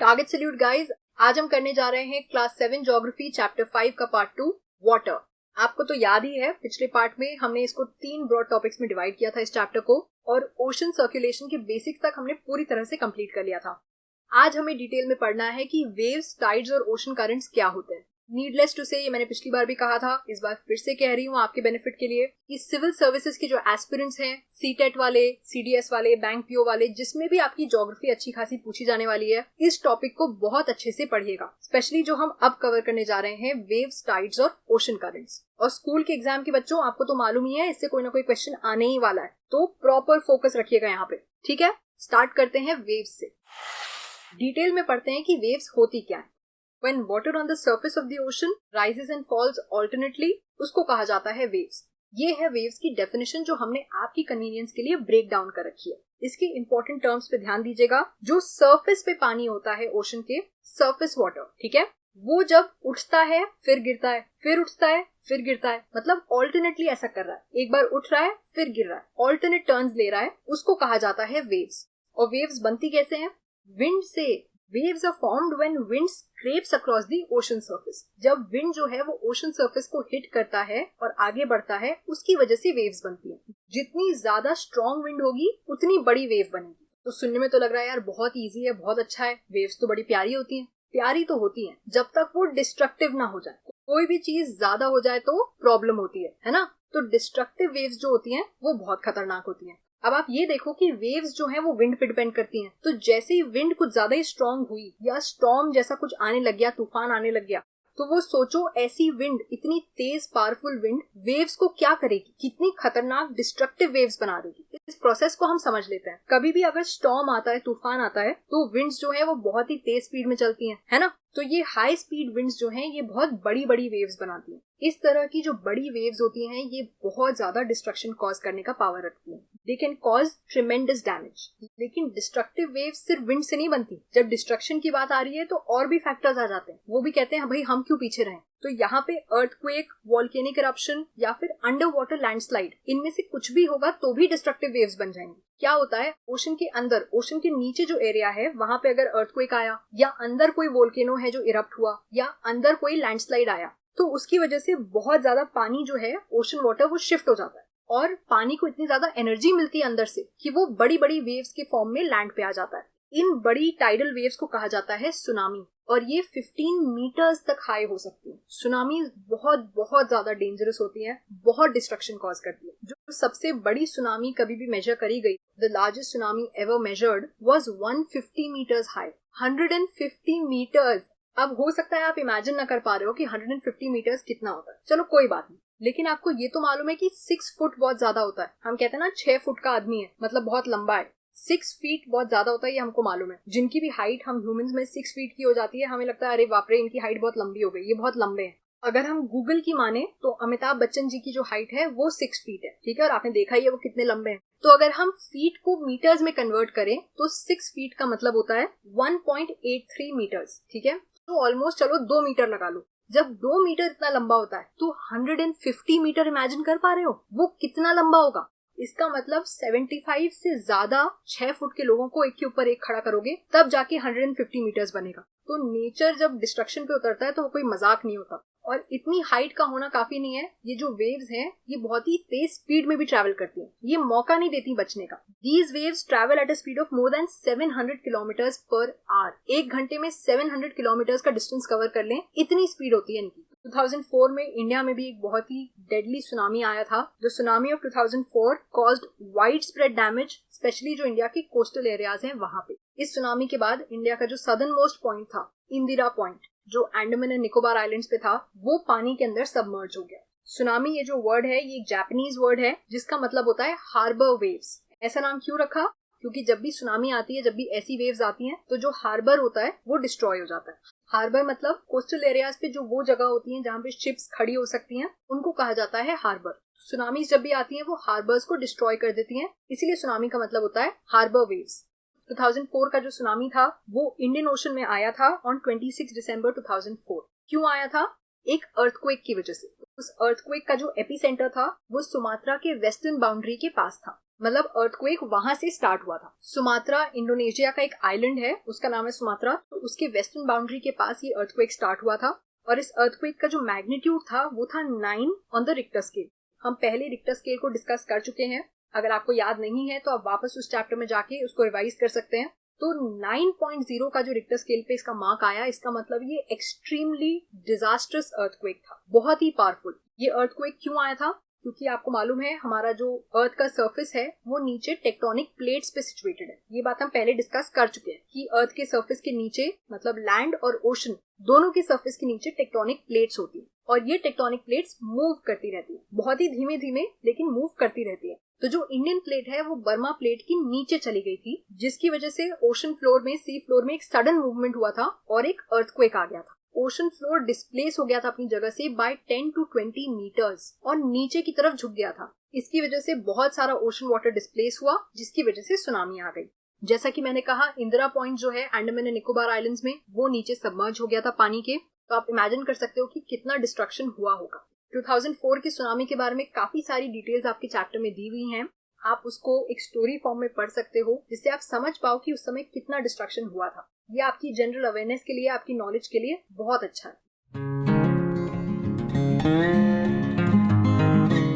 Target salute guys. आज हम करने जा रहे हैं क्लास 7 ज्योग्राफी चैप्टर 5 का पार्ट 2 वाटर। आपको तो याद ही है पिछले पार्ट में हमने इसको 3 ब्रॉड टॉपिक्स में डिवाइड किया था इस चैप्टर को, और ओशन सर्कुलेशन के बेसिक्स तक हमने पूरी तरह से कंप्लीट कर लिया था। आज हमें डिटेल में पढ़ना है कि वेव्स, टाइड्स और ओशन करंट्स क्या होते हैं। नीडलेस टू से, ये मैंने पिछली बार भी कहा था, इस बार फिर से कह रही हूँ आपके बेनिफिट के लिए, कि सिविल सर्विसेज के जो एस्पिरेंट्स हैं, सीटेट वाले, सीडीएस वाले, बैंक पीओ वाले, जिसमें भी आपकी ज्योग्राफी अच्छी खासी पूछी जाने वाली है, इस टॉपिक को बहुत अच्छे से पढ़िएगा। स्पेशली जो हम अब कवर करने जा रहे हैं, वेव्स, टाइड्स और ओशन करंट्स। और स्कूल के एग्जाम के बच्चों, आपको तो मालूम ही है इससे कोई ना कोई क्वेश्चन आने ही वाला है, तो प्रॉपर फोकस रखिएगा यहाँ पे। ठीक है, स्टार्ट करते हैं वेव्स से। डिटेल में पढ़ते हैं कि वेव्स होती क्या है। When water on the surface of the ocean rises and falls alternately, उसको कहा जाता है waves। ये है waves की डेफिनेशन जो हमने आपकी कन्वीनियंस के लिए ब्रेक डाउन कर रखी है। इसके इंपॉर्टेंट टर्म्स पे ध्यान दीजिएगा। जो सरफेस पे पानी होता है ओशन के, सरफेस वाटर, ठीक है, वो जब उठता है फिर गिरता है, फिर उठता है फिर गिरता है, मतलब ऑल्टरनेटली ऐसा कर रहा है। एक बार उठ रहा है फिर गिर रहा है, ऑल्टरनेट टर्न्स ले रहा है, उसको कहा जाता है वेव्स। और वेव्स बनती कैसे हैं? विंड से। Waves are formed when wind scrapes across the ocean surface। जब विंड जो है वो ओशन सरफेस को हिट करता है और आगे बढ़ता है, उसकी वजह से वेव्स बनती हैं। जितनी ज्यादा स्ट्रॉन्ग विंड होगी उतनी बड़ी वेव बनेगी। तो सुनने में तो लग रहा है यार बहुत इजी है, बहुत अच्छा है, वेव्स तो बड़ी प्यारी होती हैं। प्यारी तो होती हैं जब तक वो डिस्ट्रक्टिव ना हो जाए। कोई भी चीज ज्यादा हो जाए तो प्रॉब्लम होती है ना। तो डिस्ट्रक्टिव वेव्स जो होती हैं वो बहुत खतरनाक होती हैं। अब आप ये देखो कि वेव्स जो हैं वो विंड पे डिपेंड करती हैं। तो जैसे ही विंड कुछ ज्यादा ही स्ट्रांग हुई या स्टॉर्म जैसा कुछ आने लग गया, तूफान आने लग गया, तो वो सोचो ऐसी विंड, इतनी तेज पावरफुल विंड वेव्स को क्या करेगी, कितनी खतरनाक डिस्ट्रक्टिव वेव्स बना देगी। इस प्रोसेस को हम समझ लेते हैं। कभी भी अगर स्टॉर्म आता है, तूफान आता है, तो विंड्स जो है वो बहुत ही तेज स्पीड में चलती हैं, है ना। तो ये हाई स्पीड विंड्स जो हैं ये बहुत बड़ी बड़ी वेव्स बनाती हैं। इस तरह की जो बड़ी वेव्स होती हैं ये बहुत ज्यादा डिस्ट्रक्शन कॉज करने का पावर रखती हैं। They can cause tremendous damage. लेकिन डिस्ट्रक्टिव वेव्स सिर्फ विंड से नहीं बनती। जब डिस्ट्रक्शन की बात आ रही है तो और भी फैक्टर्स आ जाते हैं। वो भी कहते हैं भाई हम क्यों पीछे रहें। तो यहाँ पे अर्थक्वेक, वॉल्केनिक इरप्शन या फिर अंडर वाटर लैंडस्लाइड, इनमें से कुछ भी होगा तो भी डिस्ट्रक्टिव वेव्स बन जाएंगी। क्या होता है, ओशन के अंदर, ओशन के नीचे जो एरिया है, वहां पे अगर अर्थक्वेक आया, या अंदर कोई वोल्केनो है जो इरप्ट हुआ, या अंदर कोई लैंडस्लाइड आया, तो उसकी वजह से बहुत ज्यादा पानी जो है, ओशन वाटर, वो शिफ्ट हो जाता है। और पानी को इतनी ज्यादा एनर्जी मिलती है अंदर से कि वो बड़ी बड़ी वेव्स के फॉर्म में लैंड पे आ जाता है। इन बड़ी टाइडल वेव्स को कहा जाता है सुनामी, और ये 15 मीटर्स तक हाई हो सकती है। सुनामी बहुत बहुत ज्यादा डेंजरस होती है, बहुत डिस्ट्रक्शन कॉज करती है। जो सबसे बड़ी सुनामी कभी भी मेजर करी गई, the largest tsunami ever measured was 150 metres high. 150 metres. अब हो सकता है आप इमेजिन ना कर पा रहे हो कि 150 मीटर्स कितना होता है। चलो कोई बात नहीं, लेकिन आपको ये तो मालूम है कि 6 फुट बहुत ज्यादा होता है। हम कहते हैं ना 6 फुट का आदमी है, मतलब बहुत लंबा है। 6 फीट बहुत ज्यादा होता है, ये हमको मालूम है। जिनकी भी हाइट हम ह्यूमंस में 6 फीट की हो जाती है, हमें लगता है अरे बाप रे, इनकी हाइट बहुत लंबी हो गई, ये बहुत लंबे हैं। अगर हम गूगल की माने तो अमिताभ बच्चन जी की जो हाइट है वो 6 फीट है, ठीक है, और आपने देखा ही है वो कितने लंबे हैं। तो अगर हम फीट को मीटर्स में कन्वर्ट करें तो 6 फीट का मतलब होता है 1.83 मीटर्स, ठीक है। तो ऑलमोस्ट चलो 2 मीटर लगा लो। जब 2 मीटर इतना लंबा होता है तो 150 मीटर इमेजिन कर पा रहे हो वो कितना लंबा होगा। इसका मतलब 75 से ज्यादा 6 फुट के लोगों को एक के ऊपर एक खड़ा करोगे तब जाके 150 मीटर्स बनेगा। तो नेचर जब डिस्ट्रक्शन पे उतरता है तो वो कोई मजाक नहीं होता। और इतनी हाइट का होना काफी नहीं है। ये जो वेव्स हैं ये बहुत ही तेज स्पीड में भी ट्रैवल करती हैं, ये मौका नहीं देती बचने का। These waves travel at a speed of more than 700 kilometres per hour. एक घंटे में 700 किलोमीटर्स का डिस्टेंस कवर कर लें, इतनी स्पीड होती है इनकी। 2004 में इंडिया में भी एक बहुत ही डेडली सुनामी आया था। The tsunami of 2004 caused wide spread damage, specially जो इंडिया के कोस्टल एरियाज हैं वहां पे। इस सुनामी के बाद इंडिया का जो सदर्न मोस्ट पॉइंट था, इंदिरा पॉइंट, जो अंडमान एंड निकोबार आइलैंड्स पे था, वो पानी के अंदर सबमर्ज हो गया। सुनामी, ये जो वर्ड है ये एक जापानीज वर्ड है जिसका मतलब होता है हार्बर वेव्स। ऐसा नाम क्यों रखा? क्योंकि जब भी सुनामी आती है, जब भी ऐसी वेव्स आती हैं, तो जो हार्बर होता है वो डिस्ट्रॉय हो जाता है। हार्बर मतलब कोस्टल एरियाज पे जो वो जगह होती हैं जहाँ पे शिप्स खड़ी हो सकती हैं, उनको कहा जाता है हार्बर। सुनामीज जब भी आती हैं वो हार्बर्स को डिस्ट्रॉय कर देती हैं, इसीलिए सुनामी का मतलब होता है हार्बर वेव्स। 2004 का जो सुनामी था वो इंडियन ओशन में आया था ऑन 26 दिसंबर 2004। क्यों आया था? एक अर्थक्वेक की वजह से। उस अर्थक्वेक का जो एपिसेंटर था वो सुमात्रा के वेस्टर्न बाउंड्री के पास था। मतलब अर्थक्वेक वहां से स्टार्ट हुआ था। सुमात्रा इंडोनेशिया का एक आइलैंड है, उसका नाम है सुमात्रा। तो उसके वेस्टर्न बाउंड्री के पास ये अर्थक्वेक स्टार्ट हुआ था और इस अर्थक्वेक का जो मैग्नीट्यूड था वो था 9 ऑन द रिक्टर स्केल। हम पहले रिक्टर स्केल को डिस्कस कर चुके हैं। अगर आपको याद नहीं है तो आप वापस उस चैप्टर में जाके उसको रिवाइज कर सकते हैं। तो 9.0 का जो रिक्टर स्केल पे इसका मार्क आया, इसका मतलब ये एक्सट्रीमली डिजास्ट्रस अर्थक्वेक था, बहुत ही पावरफुल। ये अर्थक्वेक क्यों आया था? क्योंकि आपको मालूम है हमारा जो अर्थ का सरफेस है वो नीचे टेक्टोनिक प्लेट्स पे सिचुएटेड है। ये बात हम पहले डिस्कस कर चुके हैं कि अर्थ के सरफेस के नीचे, मतलब लैंड और ओशन दोनों के सरफेस के नीचे टेक्टोनिक प्लेट्स होती है और ये टेक्टोनिक प्लेट्स मूव करती रहती है, बहुत ही धीमे धीमे लेकिन मूव करती रहती है। तो जो इंडियन प्लेट है वो बर्मा प्लेट की नीचे चली गई थी, जिसकी वजह से ओशन फ्लोर में, सी फ्लोर में एक सडन मूवमेंट हुआ था और एक अर्थक्वेक आ गया था। ओशन फ्लोर डिस्प्लेस हो गया था अपनी जगह से बाय 10 to 20 मीटर्स और नीचे की तरफ झुक गया था। इसकी वजह से बहुत सारा ओशन वाटर डिस्प्लेस हुआ, जिसकी वजह से सुनामी आ गई। जैसा कि मैंने कहा, इंदिरा पॉइंट जो है अंडमान एंड निकोबार आइलैंड्स में, वो नीचे सबमर्ज हो गया था पानी के। तो आप इमेजिन कर सकते हो कि कितना डिस्ट्रक्शन हुआ होगा। 2004 की सुनामी के बारे में काफी सारी डिटेल्स आपके चैप्टर में दी हुई हैं। आप उसको एक स्टोरी फॉर्म में पढ़ सकते हो, जिससे आप समझ पाओ कि उस समय कितना डिस्ट्रक्शन हुआ था। ये आपकी जनरल अवेयरनेस के लिए, आपकी नॉलेज के लिए बहुत अच्छा है।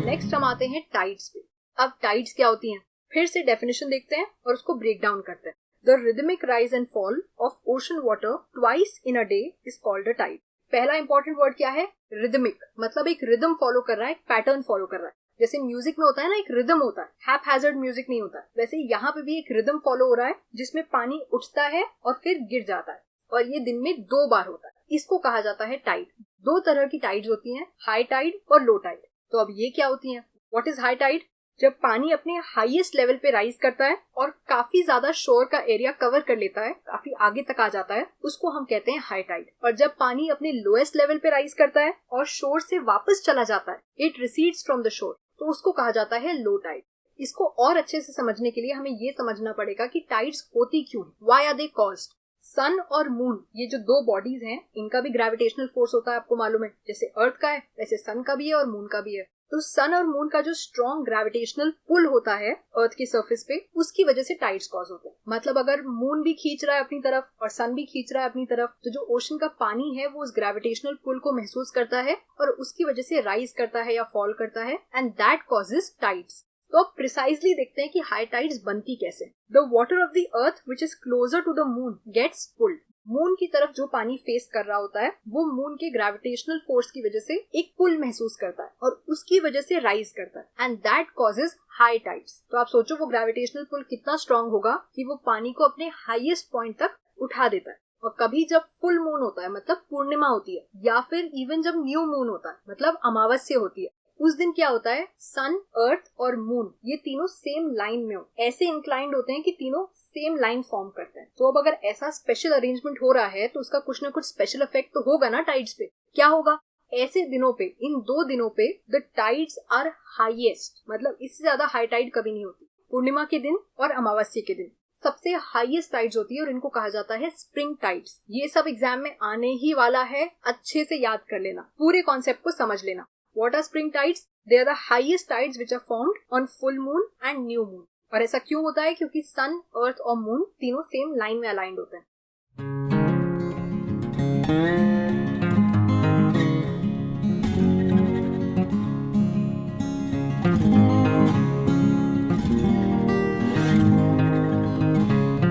नेक्स्ट हम आते हैं टाइड्स पे। अब टाइड्स क्या होती हैं, फिर से डेफिनेशन देखते हैं और उसको ब्रेक डाउन करते हैं। The rhythmic rise and fall of ocean water twice in a day is called a tide. पहला इंपॉर्टेंट वर्ड क्या है? रिदमिक, मतलब एक रिदम फॉलो कर रहा है, एक पैटर्न फॉलो कर रहा है। जैसे म्यूजिक में होता है ना, एक रिदम होता है, हैपहैजर्ड म्यूजिक नहीं होता है। वैसे यहाँ पे भी एक रिदम फॉलो हो रहा है जिसमें पानी उठता है और फिर गिर जाता है, और ये दिन में 2 बार होता है। इसको कहा जाता है टाइड। 2 तरह की टाइड्स होती हैं, हाई टाइड और लो टाइड। तो अब ये क्या होती हैं? What is high tide? जब पानी अपने हाईएस्ट लेवल पे राइज करता है और काफी ज्यादा शोर का एरिया कवर कर लेता है, काफी आगे तक आ जाता है, उसको हम कहते हैं हाई टाइड। और जब पानी अपने लोएस्ट लेवल पे राइज करता है और शोर से वापस चला जाता है, it recedes from the shore, तो उसको कहा जाता है लो टाइड। इसको और अच्छे से समझने के लिए हमें ये समझना पड़ेगा कि टाइड्स होती क्यों है, व्हाई आर दे कॉज्ड। सन और मून, ये जो 2 बॉडीज हैं, इनका भी ग्रेविटेशनल फोर्स होता है, आपको मालूम है। जैसे अर्थ का है वैसे सन का भी है और मून का भी है। तो सन और मून का जो स्ट्रॉन्ग ग्रेविटेशनल पुल होता है अर्थ की सरफेस पे, उसकी वजह से टाइड्स कॉज होते हैं। मतलब अगर मून भी खींच रहा है अपनी तरफ और सन भी खींच रहा है अपनी तरफ, तो जो ओशन का पानी है वो उस ग्रेविटेशनल पुल को महसूस करता है और उसकी वजह से राइज करता है या फॉल करता है, एंड दैट कॉजेज टाइड्स। तो अब प्रिसाइजली देखते हैं कि हाई टाइड्स बनती कैसे। The water of the earth which is closer to the moon gets pulled. Moon की तरफ जो पानी फेस कर रहा होता है वो मून के ग्रेविटेशनल फोर्स की वजह से एक पुल महसूस करता है और उसकी वजह से राइज करता है, and that causes high tides. तो आप सोचो वो ग्रेविटेशनल पुल कितना स्ट्रांग होगा कि वो पानी को अपने हाईएस्ट पॉइंट तक उठा देता है। और कभी जब फुल मून होता है, मतलब पूर्णिमा होती है, या फिर इवन जब न्यू मून होता है, मतलब अमावस्या होती है, उस दिन क्या होता है, सन, अर्थ और मून ये तीनों सेम लाइन में हो, ऐसे इंक्लाइंड होते हैं कि तीनों सेम लाइन फॉर्म करते हैं। तो अब अगर ऐसा स्पेशल अरेंजमेंट हो रहा है तो उसका कुछ ना कुछ स्पेशल इफेक्ट तो होगा ना टाइड्स पे। क्या होगा? ऐसे दिनों पे, इन 2 दिनों पे द टाइड्स आर हाईएस्ट, मतलब इससे ज्यादा हाई टाइड कभी नहीं होती। पूर्णिमा के दिन और अमावस्या के दिन सबसे हाईएस्ट टाइड्स होती है और इनको कहा जाता है स्प्रिंग टाइड्स। ये सब एग्जाम में आने ही वाला है, अच्छे से याद कर लेना, पूरे कॉन्सेप्ट को समझ लेना। What are spring tides? They are the highest tides which are formed on full moon and new moon. और ऐसा क्यों होता है? क्योंकि सन, अर्थ और मून तीनों सेम लाइन में अलाइंड होते हैं।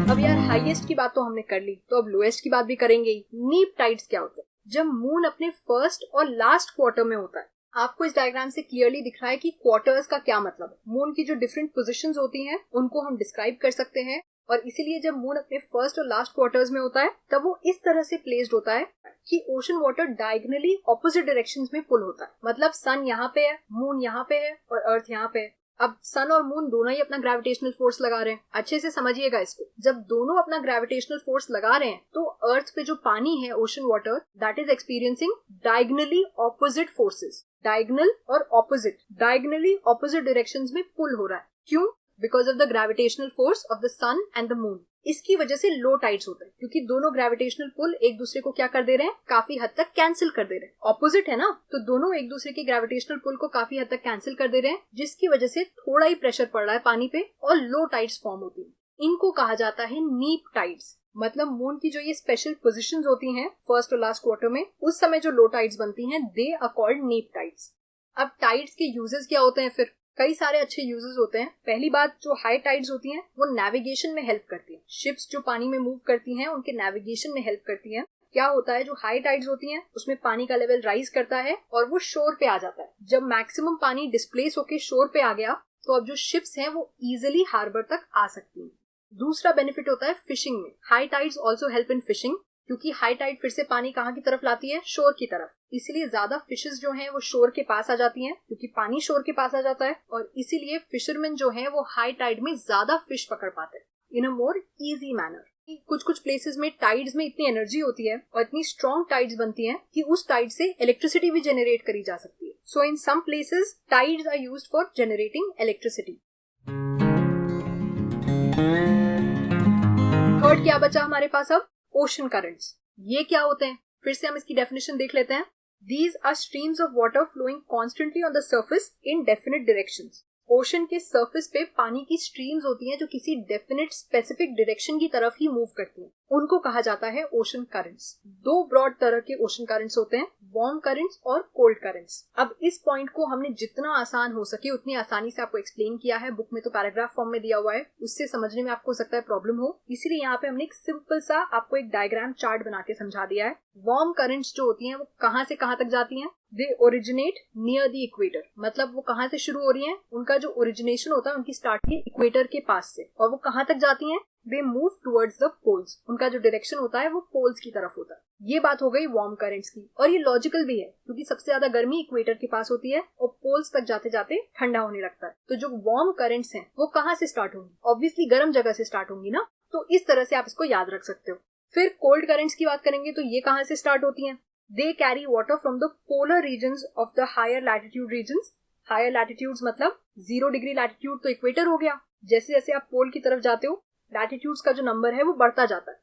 अब यार हाईएस्ट की बात तो हमने कर ली, तो अब लोएस्ट की बात भी करेंगे ही। नीप टाइड्स क्या होते हैं? जब मून अपने फर्स्ट और लास्ट क्वार्टर में होता है। आपको इस डायग्राम से क्लियरली दिख रहा है कि क्वार्टर्स का क्या मतलब है। मून की जो डिफरेंट पोजीशंस होती हैं उनको हम डिस्क्राइब कर सकते हैं, और इसीलिए जब मून अपने फर्स्ट और लास्ट क्वार्टर्स में होता है तब वो इस तरह से प्लेस्ड होता है कि ocean water diagonally opposite directions में पुल होता है। मतलब सन यहाँ पे है, मून यहाँ पे है और अर्थ यहाँ पे है। अब सन और मून दोनों ही अपना ग्रेविटेशनल फोर्स लगा रहे हैं। अच्छे से समझिएगा इसको। जब दोनों अपना ग्रेविटेशनल फोर्स लगा रहे हैं तो अर्थ पे जो पानी है, ocean water, that is experiencing diagonally opposite forces. Diagonal और ऑपोजिट, डायगोनली ऑपोजिट डायरेक्शंस में पुल हो रहा है। क्यों? Because of the gravitational force of the sun and the moon. इसकी वजह से लो टाइड्स होते हैं क्योंकि दोनों ग्रेविटेशनल पुल एक दूसरे को क्या कर दे रहे हैं, काफी हद तक कैंसिल कर दे रहे हैं। ऑपोजिट है ना, तो दोनों एक दूसरे के ग्रेविटेशनल पुल को काफी हद तक कैंसिल कर दे रहे हैं, जिसकी वजह से थोड़ा ही प्रेशर पड़ रहा है पानी पे और लो टाइड्स फॉर्म होती है। इनको कहा जाता है नीप टाइड्स। मतलब मून की जो ये स्पेशल पोजीशंस होती हैं फर्स्ट और लास्ट क्वार्टर में, उस समय जो लो टाइड्स बनती हैं, दे आर कॉल्ड नीप टाइड्स। अब टाइड्स के यूजेस क्या होते हैं? फिर कई सारे अच्छे यूजेस होते हैं। पहली बात, जो हाई टाइड्स होती हैं वो नेविगेशन में हेल्प करती हैं। शिप्स जो पानी में मूव करती हैं उनके नेविगेशन में हेल्प करती हैं। क्या होता है, जो हाई टाइड्स होती हैं उसमें पानी का लेवल राइज करता है और वो शोर पे आ जाता है। जब मैक्सिमम पानी डिस्प्लेस होके शोर पे आ गया तो अब जो शिप्स हैं वो इजिली हार्बर तक आ सकती हैं। दूसरा बेनिफिट होता है फिशिंग में। High tides also help in fishing, क्योंकि हाई टाइड फिर से पानी कहाँ की तरफ लाती है, शोर की तरफ। इसीलिए ज्यादा फिशेस जो हैं वो शोर के पास आ जाती हैं, क्योंकि पानी शोर के पास आ जाता है, और इसीलिए फिशरमैन जो हैं वो हाई टाइड में ज्यादा फिश पकड़ पाते हैं इन अ मोर इजी मैनर। कुछ कुछ प्लेसेस में टाइड्स में इतनी एनर्जी होती है और इतनी स्ट्रॉन्ग टाइड्स बनती हैं कि उस टाइड से इलेक्ट्रिसिटी भी जनरेट करी जा सकती है। So in some places tides are used for generating electricity. Third क्या बचा हमारे पास अब? Ocean currents. ये क्या होते हैं? फिर से हम इसकी डेफिनेशन देख लेते हैं। These are streams of water flowing constantly on the surface in definite directions. Ocean के सरफेस पे पानी की स्ट्रीम्स होती हैं जो किसी डेफिनेट स्पेसिफिक डायरेक्शन की तरफ ही मूव करती हैं। उनको कहा जाता है ओशन करंट्स। दो ब्रॉड तरह के ओशन करंट्स होते हैं, वार्म करंट्स और कोल्ड करंट्स। अब इस पॉइंट को हमने जितना आसान हो सके उतनी आसानी से आपको एक्सप्लेन किया है। बुक में तो पैराग्राफ फॉर्म में दिया हुआ है, उससे समझने में आपको हो सकता है प्रॉब्लम हो, इसीलिए यहाँ पे हमने एक सिंपल सा आपको एक डायग्राम चार्ट बना के समझा दिया है। वार्म करंट्स जो होती हैं वो कहाँ से कहाँ तक जाती हैं? They originate near the equator. मतलब वो कहाँ से शुरू हो रही हैं? उनका जो ओरिजिनेशन होता है उनकी स्टार्टिंग इक्वेटर के पास से, और वो कहाँ तक जाती हैं? They move towards the poles. उनका जो डायरेक्शन होता है वो पोल्स की तरफ होता है। ये बात हो गई वार्म करंट्स की, और ये लॉजिकल भी है क्योंकि सबसे ज्यादा गर्मी इक्वेटर के पास होती है और पोल्स तक जाते जाते ठंडा होने लगता है। तो जो वार्म करंट्स हैं वो कहाँ से स्टार्ट होंगी? ऑब्वियसली गर्म जगह से स्टार्ट होंगी ना। तो इस तरह से आप इसको याद रख सकते हो। फिर कोल्ड करंट्स की बात करेंगे तो ये कहाँ से स्टार्ट होती हैं? They carry water from the polar regions of the higher latitude regions. Higher latitudes मतलब 0 डिग्री लैटिट्यूड तो इक्वेटर हो गया। जैसे जैसे आप पोल की तरफ जाते हो लैटिट्यूड्स का जो नंबर है वो बढ़ता जाता है।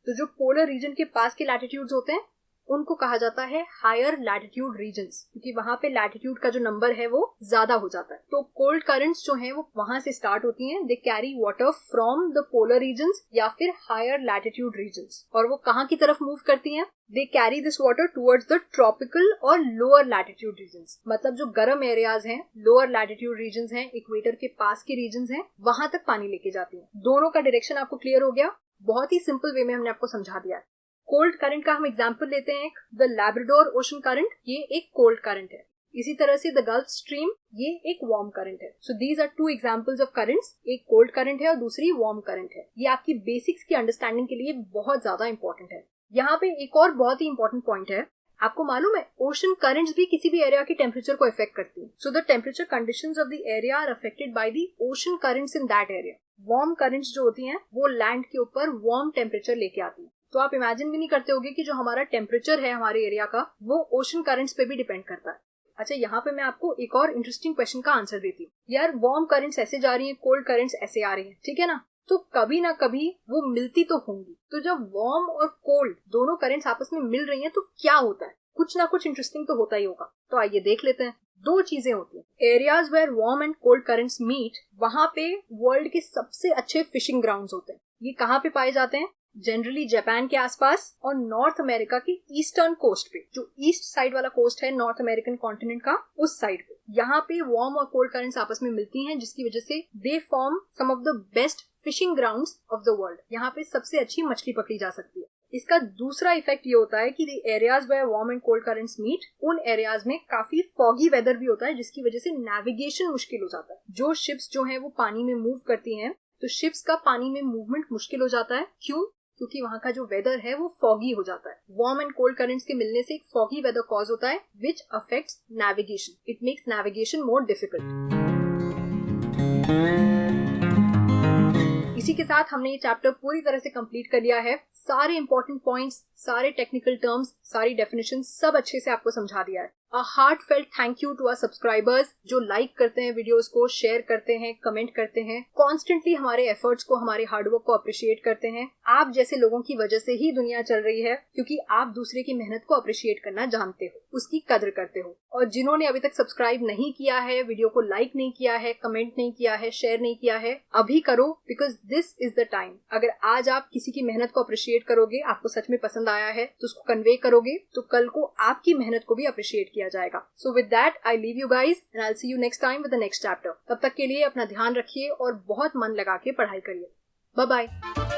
तो जो पोलर रीजन के पास के लैटिट्यूड्स होते हैं उनको कहा जाता है हायर लैटिट्यूड रीजन्स, क्योंकि वहां पे लैटिट्यूड का जो नंबर है वो ज्यादा हो जाता है। तो कोल्ड करंट्स जो हैं वो वहां से स्टार्ट होती हैं। They carry water from the polar regions या फिर हायर लैटिट्यूड रीजन्स, और वो कहाँ की तरफ मूव करती हैं? They carry this water towards the tropical और लोअर लैटिट्यूड रीजन्स। मतलब जो गर्म एरियाज हैं, लोअर लैटिट्यूड रीजन्स हैं, इक्वेटर के पास के रीजन्स हैं, वहां तक पानी लेके जाती हैं। दोनों का डायरेक्शन आपको क्लियर हो गया? बहुत ही सिंपल वे में हमने आपको समझा दिया है। कोल्ड करंट का हम एग्जांपल लेते हैं, द लैब्राडोर ओशन करंट, ये एक कोल्ड करंट है। इसी तरह से द गल्फ स्ट्रीम, ये एक वार्म करंट है। So these are two examples of currents. एक कोल्ड करंट है और दूसरी वार्म करंट है। ये आपकी बेसिक्स की अंडरस्टैंडिंग के लिए बहुत ज्यादा इंपॉर्टेंट है। यहाँ पे एक और बहुत ही इंपॉर्टेंट पॉइंट है, आपको मालूम है ओशन करंट्स भी किसी भी एरिया के टेम्परेचर को इफेक्ट करती है। So the temperature conditions of the area are affected by the ocean currents in that area. Warm currents जो होती हैं वो लैंड के ऊपर वार्म टेम्परेचर लेके आती है। तो आप इमेजिन भी नहीं करते होगे कि जो हमारा टेम्परेचर है हमारे एरिया का वो ओशन करंट्स पे भी डिपेंड करता है। अच्छा, यहाँ पे मैं आपको एक और इंटरेस्टिंग क्वेश्चन का आंसर देती हूँ। यार वार्म करंट्स ऐसे जा रही हैं, कोल्ड करंट्स ऐसे आ रही हैं, ठीक है ना? तो कभी ना कभी वो मिलती तो होंगी। तो जब वार्म और कोल्ड दोनों करंट्स आपस में मिल रही हैं तो क्या होता है? कुछ ना कुछ इंटरेस्टिंग तो होता ही होगा। तो आइए देख लेते हैं। दो चीजें होती हैं। Areas where warm and cold currents meet, वहां पे वर्ल्ड के सबसे अच्छे फिशिंग ग्राउंड्स होते हैं। ये कहाँ पे पाए जाते हैं? जनरली जापान के आसपास और नॉर्थ अमेरिका की ईस्टर्न कोस्ट पे, जो ईस्ट साइड वाला कोस्ट है नॉर्थ अमेरिकन कॉन्टिनेंट का, उस साइड पे। यहाँ पे वार्म और कोल्ड करंट्स आपस में मिलती हैं, जिसकी वजह से they form some of the best fishing grounds of the world. यहाँ पे सबसे अच्छी मछली पकड़ी जा सकती है। इसका दूसरा इफेक्ट ये होता है कि the areas where warm and cold currents meet, उन एरियाज में काफी फॉगी वेदर भी होता है, जिसकी वजह से नेविगेशन मुश्किल हो जाता है। जो शिप्स जो है वो पानी में मूव करती हैं, तो शिप्स का पानी में मूवमेंट मुश्किल हो जाता है। क्यों? क्योंकि वहां का जो वेदर है वो फॉगी हो जाता है। वार्म एंड कोल्ड करंट्स के मिलने से एक फॉगी वेदर कॉज होता है which affects navigation. It makes navigation more difficult. इसी के साथ हमने ये चैप्टर पूरी तरह से कंप्लीट कर लिया है। सारे इंपॉर्टेंट पॉइंट्स, सारे टेक्निकल टर्म्स, सारी डेफिनेशन सब अच्छे से आपको समझा दिया है। A heartfelt thank you to our subscribers जो लाइक करते हैं वीडियोस को, शेयर करते हैं, कमेंट करते हैं, कॉन्स्टेंटली हमारे एफर्ट्स को, हमारे हार्डवर्क को अप्रिशिएट करते हैं। आप जैसे लोगों की वजह से ही दुनिया चल रही है, क्योंकि आप दूसरे की मेहनत को अप्रिशिएट करना जानते हो, उसकी कदर करते हो। और जिन्होंने अभी तक सब्सक्राइब नहीं किया है, वीडियो को लाइक नहीं किया है, कमेंट नहीं किया है, शेयर नहीं किया है, अभी करो, because this is the time. अगर आज आप किसी की मेहनत को अप्रिशिएट करोगे, आपको सच में पसंद आया है तो उसको कन्वे करोगे, तो कल को आपकी मेहनत को भी अप्रिशिएट किया जाएगा। So with that I leave you guys and I see you next time with the next chapter. तब तक के लिए अपना ध्यान रखिए और बहुत मन लगा के पढ़ाई करिए। Bye bye.